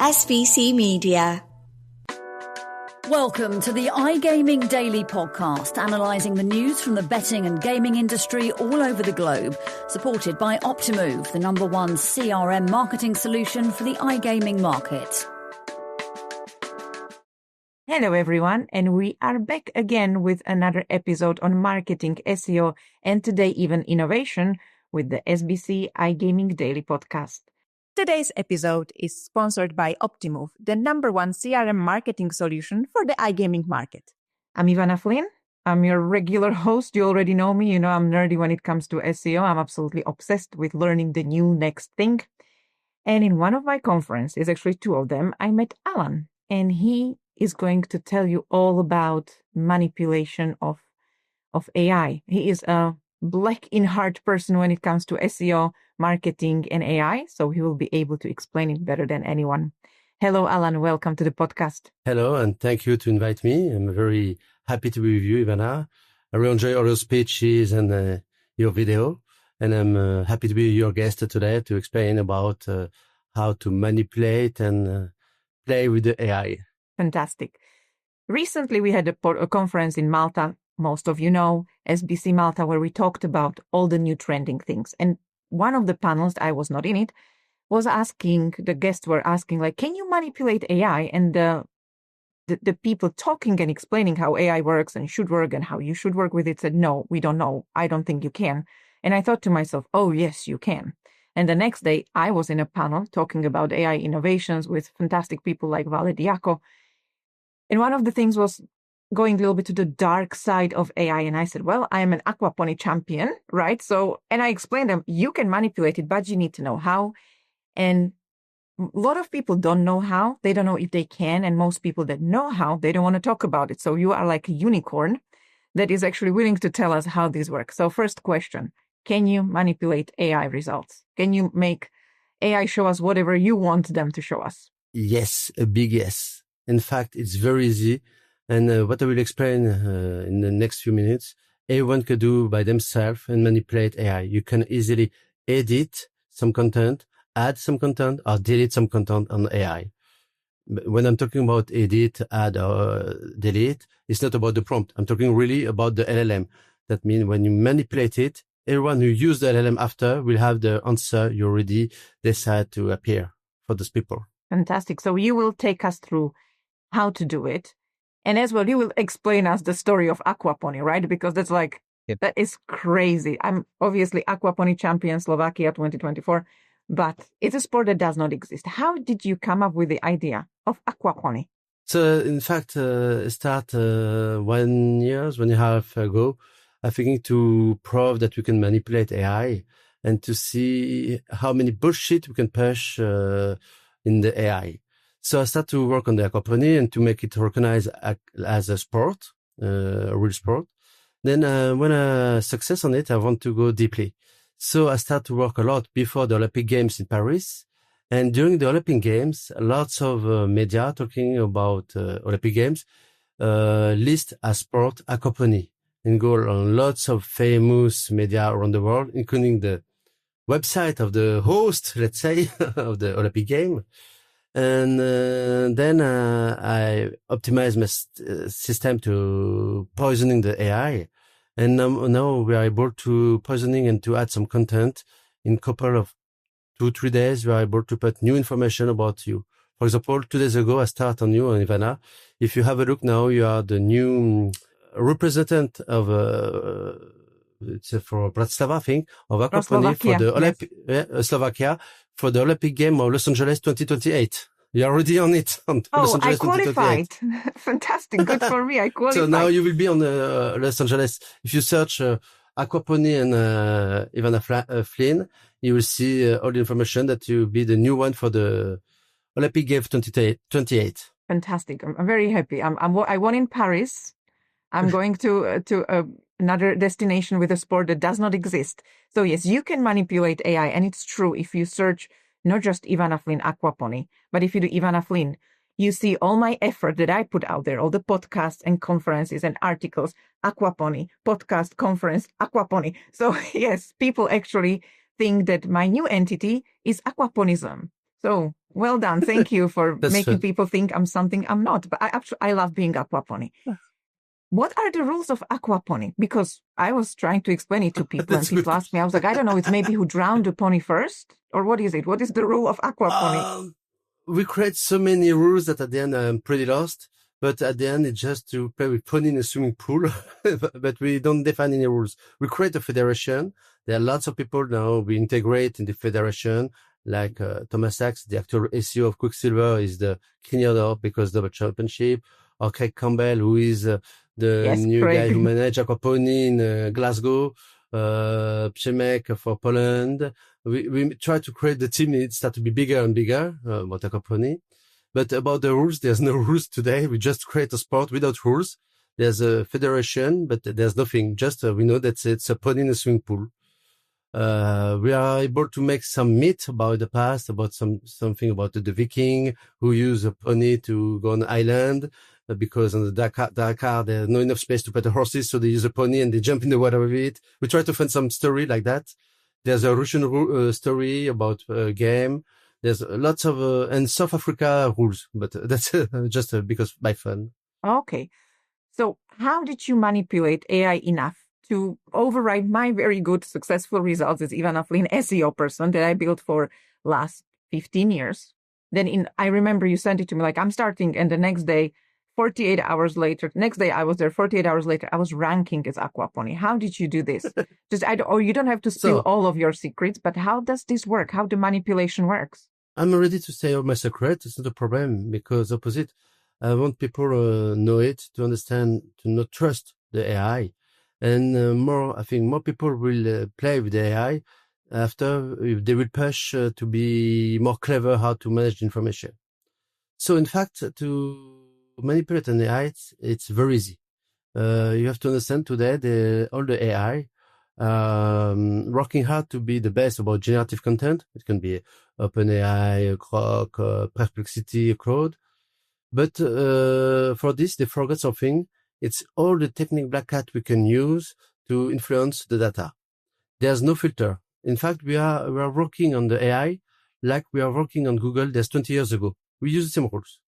SVC Media. Welcome to the iGaming Daily Podcast, analysing the news from the betting and gaming industry all over the globe, supported by Optimove, the #1 CRM marketing solution for the iGaming market. Hello everyone, and we are back again with another episode on marketing, SEO, and today even innovation with the SBC iGaming Daily Podcast. Today's episode is sponsored by Optimove, the #1 CRM marketing solution for the iGaming market. I'm Ivana Flynn. I'm your regular host. You already know me. You know I'm nerdy when it comes to SEO. I'm absolutely obsessed with learning the new next thing. And in one of my conferences, actually two of them, I met Alan, and he is going to tell you all about manipulation of AI. He is a black in heart person when it comes to SEO, marketing, and AI, so he will be able to explain it better than anyone. Hello, Alan. Welcome to the podcast. Hello, and thank you to invite me. I'm very happy to be with you, Ivana. I really enjoy all your speeches and your video, and I'm happy to be your guest today to explain about how to manipulate and play with the AI. Fantastic. Recently, we had a conference in Malta. Most of you know, SBC Malta, where we talked about all the new trending things. And one of the panels, I was not in it, was asking, the guests were asking, like, can you manipulate AI? And the people talking and explaining how AI works and should work and how you should work with it said, no, we don't know. I don't think you can. And I thought to myself, oh, yes, you can. And the next day, I was in a panel talking about AI innovations with fantastic people like Vale Diaco. And one of the things was going a little bit to the dark side of AI. And I said, well, I am an aquaponics champion, right? So, and I explained them, you can manipulate it, but you need to know how. And a lot of people don't know how. They don't know if they can. And most people that know how, they don't want to talk about it. So you are like a unicorn that is actually willing to tell us how this works. So first question, can you manipulate AI results? Can you make AI show us whatever you want them to show us? Yes, a big yes. In fact, it's very easy. And what I will explain in the next few minutes, everyone can do by themselves and manipulate AI. You can easily edit some content, add some content, or delete some content on AI. When I'm talking about edit, add, or delete, it's not about the prompt. I'm talking really about the LLM. That means when you manipulate it, everyone who used the LLM after will have the answer you already decide to appear for those people. Fantastic. So you will take us through how to do it. And as well, you will explain us the story of aquaponics, right? Because that's like, that is crazy. I'm obviously aquaponics champion Slovakia 2024, but it's a sport that does not exist. How did you come up with the idea of aquaponics? So in fact, start 1 year, 1.5 years ago, I think to prove that we can manipulate AI and to see how many bullshit we can push in the AI. So I started to work on the aquaponics and to make it recognized as a sport, a real sport. Then when I success on it, I want to go deeply. So I started to work a lot before the Olympic Games in Paris. And during the Olympic Games, lots of media talking about Olympic Games list as sport aquaponics and go on lots of famous media around the world, including the website of the host, let's say, of the Olympic Game. And then I optimized my system to poisoning the AI. And now we are able to poisoning and to add some content in a couple of 2-3 days. We are able to put new information about you. For example, 2 days ago, I start on you, Ivana. If you have a look now, you are the new representative of it's for Bratislava, I think, of aquaponics for the Olympic, Slovakia, for the Olympic Game of Los Angeles 2028. You're already on it. On Los Angeles I qualified. Fantastic. Good for me. I qualified. So now you will be on Los Angeles. If you search aquaponics and Ivana Flynn, you will see all the information that you will be the new one for the Olympic Games 2028. Fantastic. I'm very happy. I won in Paris. I'm going to another destination with a sport that does not exist. So yes, you can manipulate AI, and it's true. If you search not just Ivana Flynn aquaponics, but if you do Ivana Flynn, you see all my effort that I put out there, all the podcasts and conferences and articles, aquaponics, podcast, conference, aquaponics. So yes, people actually think that my new entity is aquaponism. So Well done. Thank you for That's making fun. people think I'm something I'm not. But I love being aquaponic. What are the rules of aquaponic? Because I was trying to explain it to people and people asked me, I was like, I don't know, it's maybe who drowned the pony first? Or what is it? What is the rule of aquaponic? We create so many rules that at the end I'm pretty lost. But at the end, it's just to play with pony in a swimming pool. But we don't define any rules. We create a federation. There are lots of people now we integrate in the federation. Like Thomas Sachs, the actual SEO of Quicksilver, is the king of because double championship. Or Craig Campbell, who is the new guy who managed Aquapony in Glasgow. Przemek for Poland. We try to create the team. It start to be bigger and bigger about Aquapony. But about the rules, there's no rules today. We just create a sport without rules. There's a federation, but there's nothing. Just we know that it's a pony in a swimming pool. We are able to make some myth about the past, about something about the Viking who use a pony to go on an island because on the Dakar there's not enough space to put the horses, so they use a pony and they jump in the water with it. We try to find some story like that. There's a Russian story about a game. There's lots of and South Africa rules, but that's just because by fun. Okay. So how did you manipulate AI enough to override my very good, successful results as Ivana Flynn SEO person that I built for last 15 years? Then I remember you sent it to me like, I'm starting. And the next day, 48 hours later, next day I was there, 48 hours later, I was ranking as Aquapony. How did you do this? Or you don't have to spill all of your secrets, but how does this work? How the manipulation works? I'm ready to say all my secrets. It's not a problem because opposite, I want people know it, to understand, to not trust the AI. And I think more people will play with the AI after they will push to be more clever how to manage the information. So in fact, to manipulate an AI, it's very easy. You have to understand today all the AI working hard to be the best about generative content. It can be OpenAI, Grok, Perplexity, Claude. But for this, they forgot something. It's all the technique black hat we can use to influence the data. There's no filter. In fact, we are working on the AI like we are working on Google. There's 20 years ago. We use the same rules.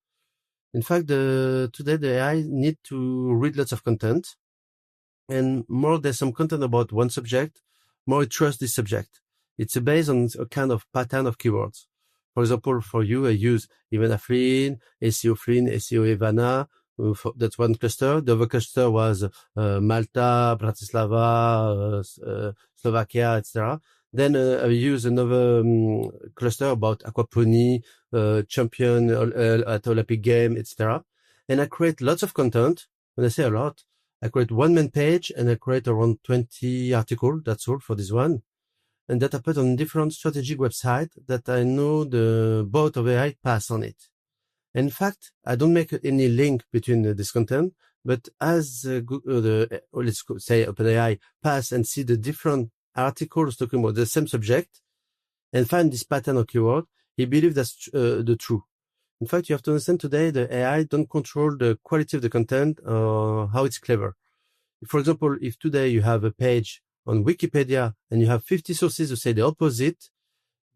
In fact, today the AI need to read lots of content. And more there's some content about one subject, more it trusts this subject. It's based on a kind of pattern of keywords. For example, for you, I use Ivana Flynn, SEO Ivana. That's one cluster. The other cluster was Malta, Bratislava, Slovakia, etc. Then I use another cluster about aquapony, champion at Olympic game, etc. And I create lots of content. When I say a lot, I create one main page and I create around 20 articles. That's all for this one. And that I put on different strategic websites that I know the bot of AI pass on it. In fact, I don't make any link between this content, but as let's say OpenAI pass and see the different articles talking about the same subject and find this pattern of keyword, he believes that's the truth. In fact, you have to understand today the AI don't control the quality of the content or how it's clever. For example, if today you have a page on Wikipedia and you have 50 sources who say the opposite,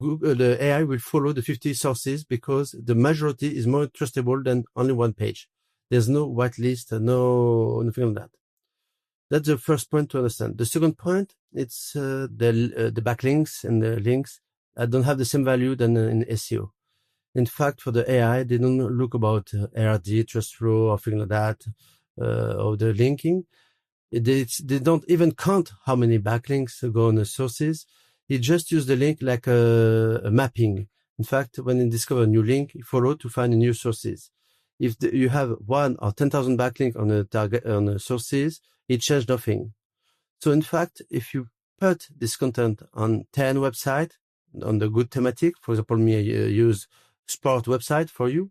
the AI will follow the 50 sources because the majority is more trustable than only one page. There's no whitelist, nothing like that. That's the first point to understand. The second point, it's the backlinks and the links don't have the same value than in SEO. In fact, for the AI, they don't look about ARD, trust flow, or things like that, or the linking. They don't even count how many backlinks go on the sources. He just use the link like a mapping. In fact, when you discover a new link, you follow to find new sources. If you have 1 or 10,000 backlinks on a target, on the sources, it changes nothing. So in fact, if you put this content on 10 websites, on the good thematic, for example, me, I use sport website for you.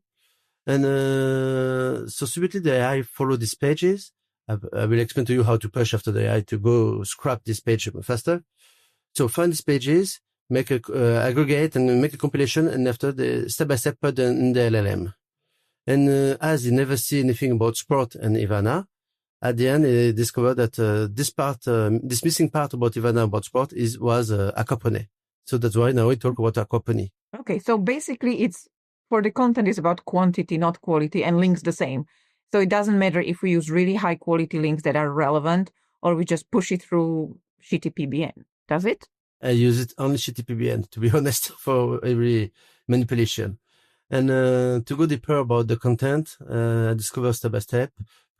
And so subsequently the AI follow these pages. I will explain to you how to push after the AI to go scrap this page faster. So find these pages, make a aggregate and make a compilation, and after the step-by-step put in the LLM. And as you never see anything about sport and Ivana, at the end he discovered that this missing part about Ivana about sport was aquapony. So that's why now we talk about aquapony. Okay, so basically it's for the content is about quantity, not quality, and links the same. So it doesn't matter if we use really high quality links that are relevant or we just push it through shitty PBN. Does it? I use it only shitty PBN, to be honest, for every manipulation. And to go deeper about the content, I discovered step by step,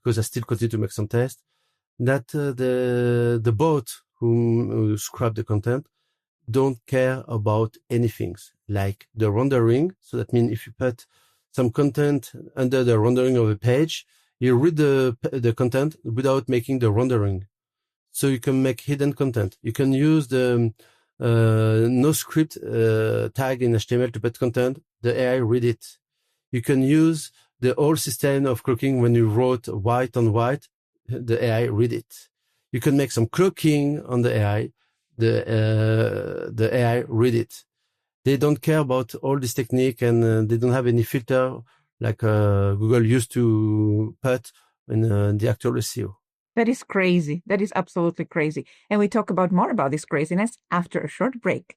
because I still continue to make some tests, that the bot who scrap the content don't care about anything, like the rendering. So that means if you put some content under the rendering of a page, you read the content without making the rendering. So you can make hidden content. You can use the no script tag in HTML to put content. The AI read it. You can use the whole system of cloaking when you wrote white on white. The AI read it. You can make some cloaking on the AI. The AI read it. They don't care about all this technique, and they don't have any filter like Google used to put in the actual SEO. That is crazy. That is absolutely crazy. And we talk about more about this craziness after a short break.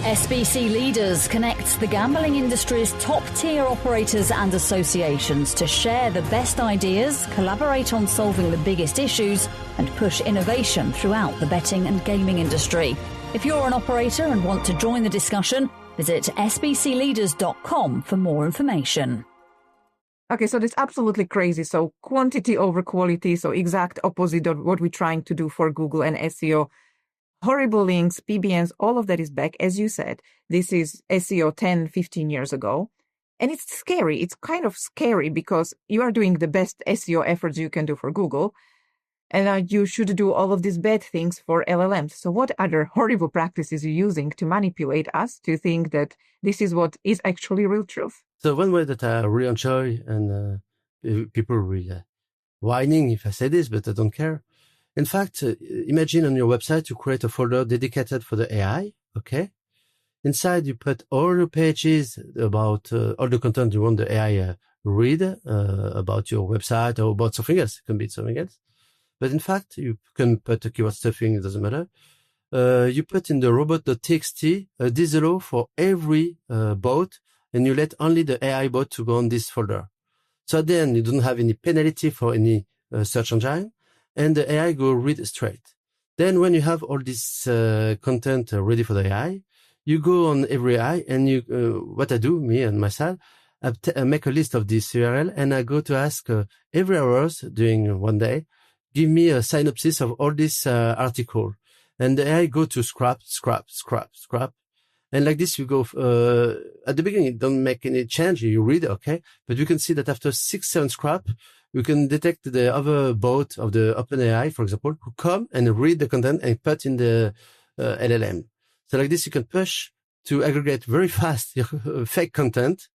SBC Leaders connects the gambling industry's top-tier operators and associations to share the best ideas, collaborate on solving the biggest issues, and push innovation throughout the betting and gaming industry. If you're an operator and want to join the discussion, visit sbcleaders.com for more information. Okay, so that's absolutely crazy. So quantity over quality, so exact opposite of what we're trying to do for Google and SEO. Horrible links, PBNs, all of that is back. As you said, this is SEO 10, 15 years ago. And it's scary. It's kind of scary because you are doing the best SEO efforts you can do for Google. And you should do all of these bad things for LLMs. So what other horrible practices are you using to manipulate us to think that this is what is actually real truth? So one way that I really enjoy, and people really whining if I say this, but I don't care. In fact, imagine on your website, you create a folder dedicated for the AI, okay? Inside, you put all your pages about all the content you want the AI read about your website or about something else. It can be something else. But in fact, you can put a keyword stuffing, it doesn't matter. You put in the robot.txt a disallow for every bot, and you let only the AI bot to go on this folder. So then you don't have any penalty for any search engine, and the AI go read straight. Then when you have all this content ready for the AI, you go on every AI, and you what I do, me and myself, I make a list of this URL, and I go to ask every hours during one day, give me a synopsis of all this article. And the AI go to scrap. And like this, you go, at the beginning, don't make any change. You read, okay. But you can see that after 6-7 scrap, you can detect the other bot of the OpenAI, for example, who come and read the content and put in the LLM. So like this, you can push to aggregate very fast your fake content,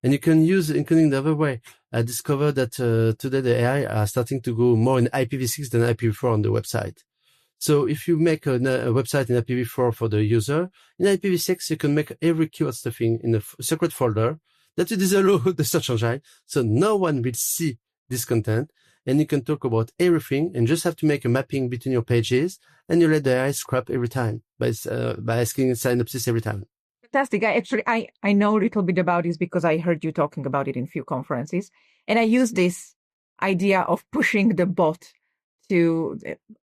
and you can use it, including the other way. I discovered that today the AI are starting to go more in IPv6 than IPv4 on the website. So if you make a website in IPv4 for the user, in IPv6, you can make every keyword stuffing in a separate folder that you disallow the search engine. So no one will see this content, and you can talk about everything and just have to make a mapping between your pages, and you let the AI scrap every time by asking synopsis every time. Fantastic. I know a little bit about this because I heard you talking about it in a few conferences. And I use this idea of pushing the bot to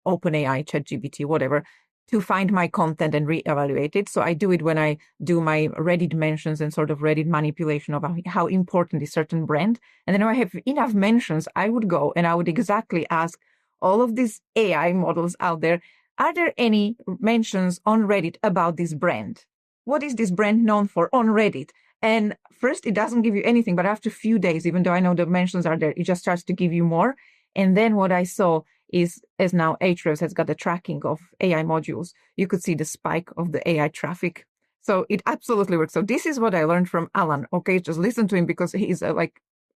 OpenAI, ChatGPT, whatever, to find my content and reevaluate it. So I do it when I do my Reddit mentions and sort of Reddit manipulation of how important is certain brand. And then when I have enough mentions, I would go and I would exactly ask all of these AI models out there, are there any mentions on Reddit about this brand? What is this brand known for on Reddit? And first, it doesn't give you anything, but after a few days, even though I know the mentions are there, it just starts to give you more. And then what I saw is, as now Ahrefs has got the tracking of AI modules, you could see the spike of the AI traffic. So it absolutely works. So this is what I learned from Alan. Okay, just listen to him because he's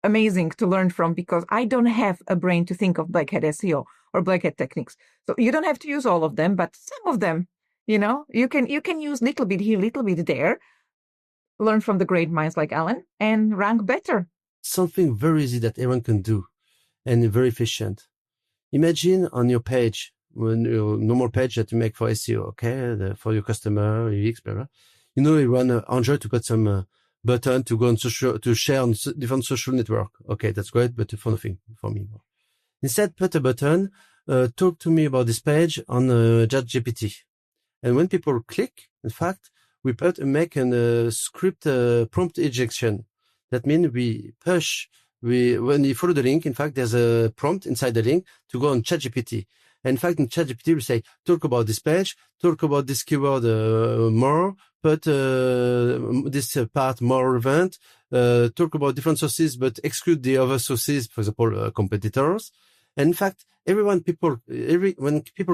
amazing to learn from, because I don't have a brain to think of black hat SEO or black hat techniques. So you don't have to use all of them, but some of them, you can use little bit here, little bit there, learn from the great minds like Alan, and rank better. Something very easy that everyone can do and very efficient. Imagine on your page, when your normal page that you make for SEO, okay, for your customer, your UX, you run Android to put some button to go on to share on different social network. Okay, that's great, but for nothing for me. Instead, put a button, talk to me about this page on ChatGPT. And when people click, in fact, we make a script prompt injection. That means we push, when you follow the link, in fact, there's a prompt inside the link to go on ChatGPT. And in fact, in ChatGPT, we say, talk about this page, talk about this keyword more, put this part more relevant, talk about different sources, but exclude the other sources, for example, competitors. And in fact, when people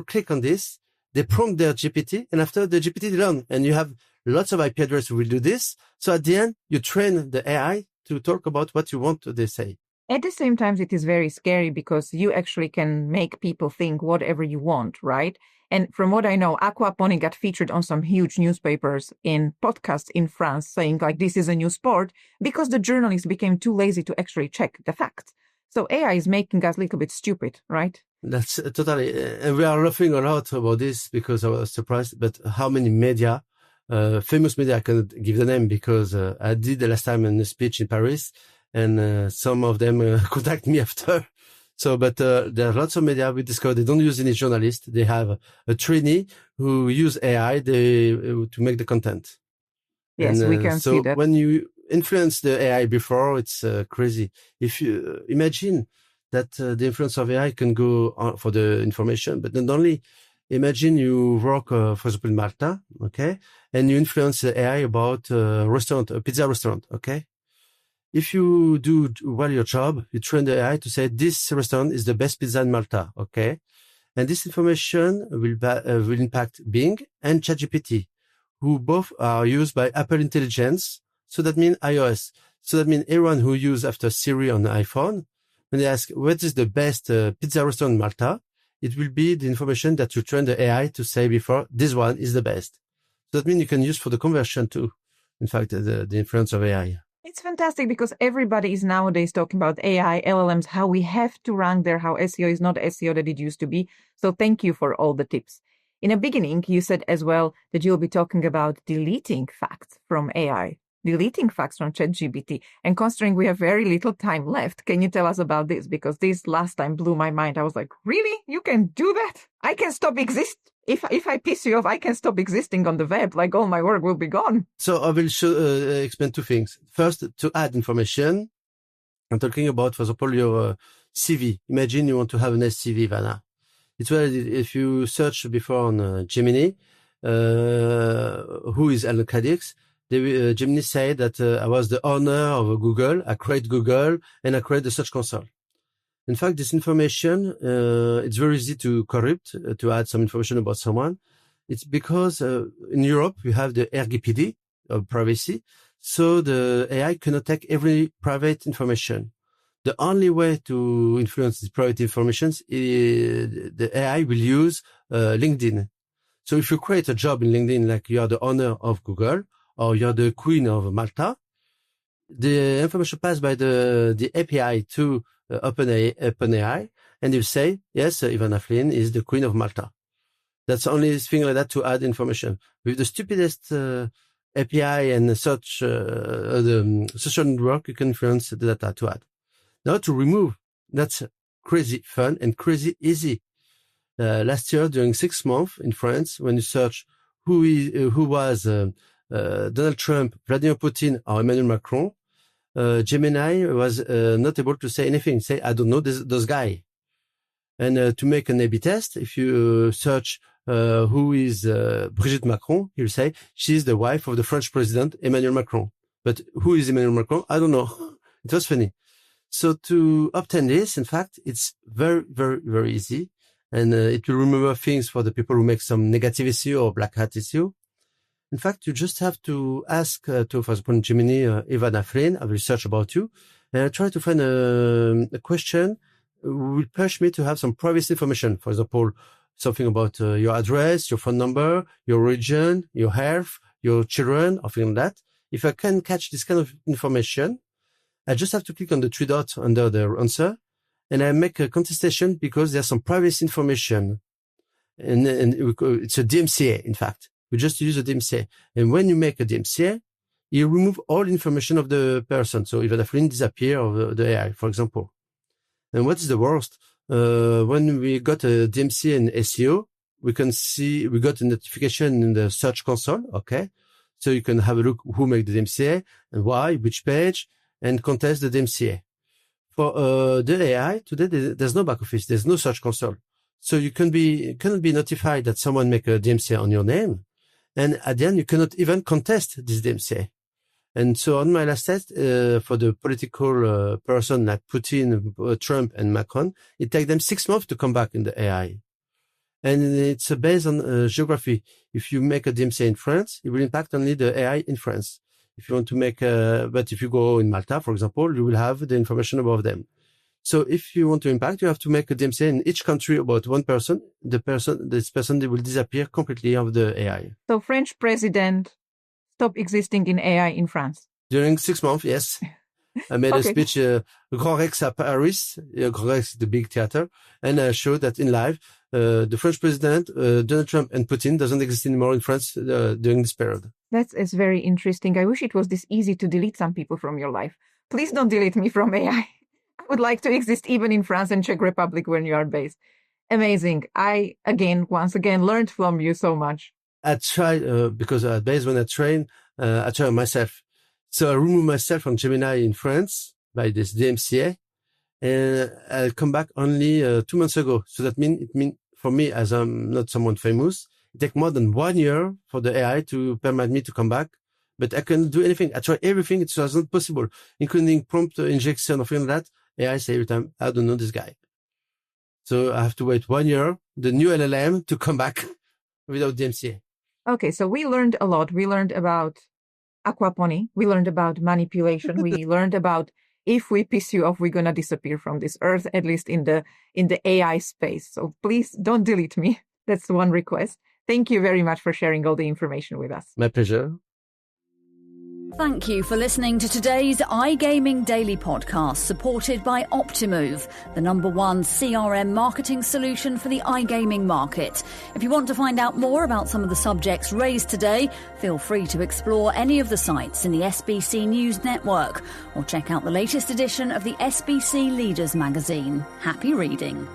click on this, they prompt their GPT, and after the GPT learn, and you have lots of IP addresses who will do this. So at the end, you train the AI to talk about what you want they say. At the same time, it is very scary because you actually can make people think whatever you want, right? And from what I know, aquaponing got featured on some huge newspapers in podcasts in France saying like this is a new sport because the journalists became too lazy to actually check the facts. So AI is making us a little bit stupid, right? That's totally, and we are laughing a lot about this because I was surprised, but how many media, famous media, I cannot give the name because I did the last time in a speech in Paris and some of them contact me after. So, but there are lots of media we discovered they don't use any journalist. They have a trainee who use AI to make the content. Yes, we can see that. So when you influence the AI before, it's crazy. If you imagine that the influence of AI can go on for the information, but not only. Imagine you work, for example, in Malta, okay, and you influence the AI about a pizza restaurant, okay. If you do well your job, you train the AI to say this restaurant is the best pizza in Malta, okay, and this information will impact Bing and ChatGPT, who both are used by Apple Intelligence. So that means iOS. So that means everyone who use after Siri on the iPhone, when they ask what is the best pizza restaurant in Malta, it will be the information that you train the AI to say before, this one is the best. So that means you can use for the conversion too. In fact, the influence of AI. It's fantastic because everybody is nowadays talking about AI, LLMs, how we have to rank there, how SEO is not SEO that it used to be. So thank you for all the tips. In the beginning, you said as well that you'll be talking about deleting facts from AI, deleting facts from ChatGPT. And considering we have very little time left, can you tell us about this? Because this last time blew my mind. I was like, really? You can do that? I can stop existing. If I piss you off, I can stop existing on the web. Like all my work will be gone. So I will explain two things. First, to add information. I'm talking about, for example, your CV. Imagine you want to have an CV, Ivana. It's where if you search before on Gemini, who is Alan Cladx, Gemini said that I was the owner of Google, I create Google, and I create the search console. In fact, this information, it's very easy to corrupt, to add some information about someone. It's because in Europe, we have the RGPD, of privacy, so the AI cannot take every private information. The only way to influence this private information is the AI will use LinkedIn. So if you create a job in LinkedIn, like you are the owner of Google, or you're the queen of Malta, the information passed by the API to OpenAI, and you say, yes, Ivana Flynn is the queen of Malta. That's the only thing like that to add information. With the stupidest API and such the social network, you can influence the data to add. Now to remove, that's crazy fun and crazy easy. Last year, during 6 months in France, when you search who was Donald Trump, Vladimir Putin, or Emmanuel Macron, Gemini was not able to say anything. Say, I don't know those guys. And to make an A/B test, if you search who is Brigitte Macron, he'll say she's the wife of the French president Emmanuel Macron. But who is Emmanuel Macron? I don't know. It was funny. So to obtain this, in fact, it's very, very, very easy. And it will remember things for the people who make some negative SEO or black hat SEO. In fact, you just have to ask for example, Gemini, Ivana Flynn, I will research about you, and I try to find a question will push me to have some privacy information. For example, something about your address, your phone number, your region, your health, your children, or things like that. If I can catch this kind of information, I just have to click on the 3 dots under the answer, and I make a contestation because there's some privacy information. And it's a DMCA, in fact. We just use a DMCA. And when you make a DMCA, he remove all information of the person. So Ivana Flynn disappear of the AI, for example. And what is the worst? When we got a DMCA and SEO, we got a notification in the search console. Okay. So you can have a look who made the DMCA and why, which page, and contest the DMCA. For the AI today, there's no back office. There's no search console. So you cannot be notified that someone make a DMCA on your name. And at the end, you cannot even contest this DMCA. And so on my last test, for the political person like Putin, Trump, and Macron, it takes them 6 months to come back in the AI. And it's based on geography. If you make a DMCA in France, it will impact only the AI in France. If you want to make but if you go in Malta, for example, you will have the information about them. So if you want to impact, you have to make a DMCA in each country about one person. This person will disappear completely of the AI. So French president stopped existing in AI in France. During 6 months, yes. I made a speech, Grand Rex at Paris, Grand Rex, the big theater, and I showed that in live, the French president, Donald Trump and Putin doesn't exist anymore in France during this period. That's very interesting. I wish it was this easy to delete some people from your life. Please don't delete me from AI. I would like to exist even in France and Czech Republic when you are based. Amazing. I, once again, learned from you so much. I tried, because at base when I train myself. So I removed myself from Gemini in France by this DMCA, and I come back only 2 months ago. So that means for me, as I'm not someone famous, it takes more than 1 year for the AI to permit me to come back. But I can do anything. I try everything. It was not possible, including prompt injection or something like that. AI say every time, I don't know this guy. So I have to wait 1 year, the new LLM to come back without DMCA. Okay, so we learned a lot. We learned about aquaponics. We learned about manipulation. We learned about if we piss you off, we're going to disappear from this earth, at least in the AI space. So please don't delete me. That's one request. Thank you very much for sharing all the information with us. My pleasure. Thank you for listening to today's iGaming Daily podcast, supported by Optimove, the #1 CRM marketing solution for the iGaming market. If you want to find out more about some of the subjects raised today, feel free to explore any of the sites in the SBC News Network or check out the latest edition of the SBC Leaders magazine. Happy reading.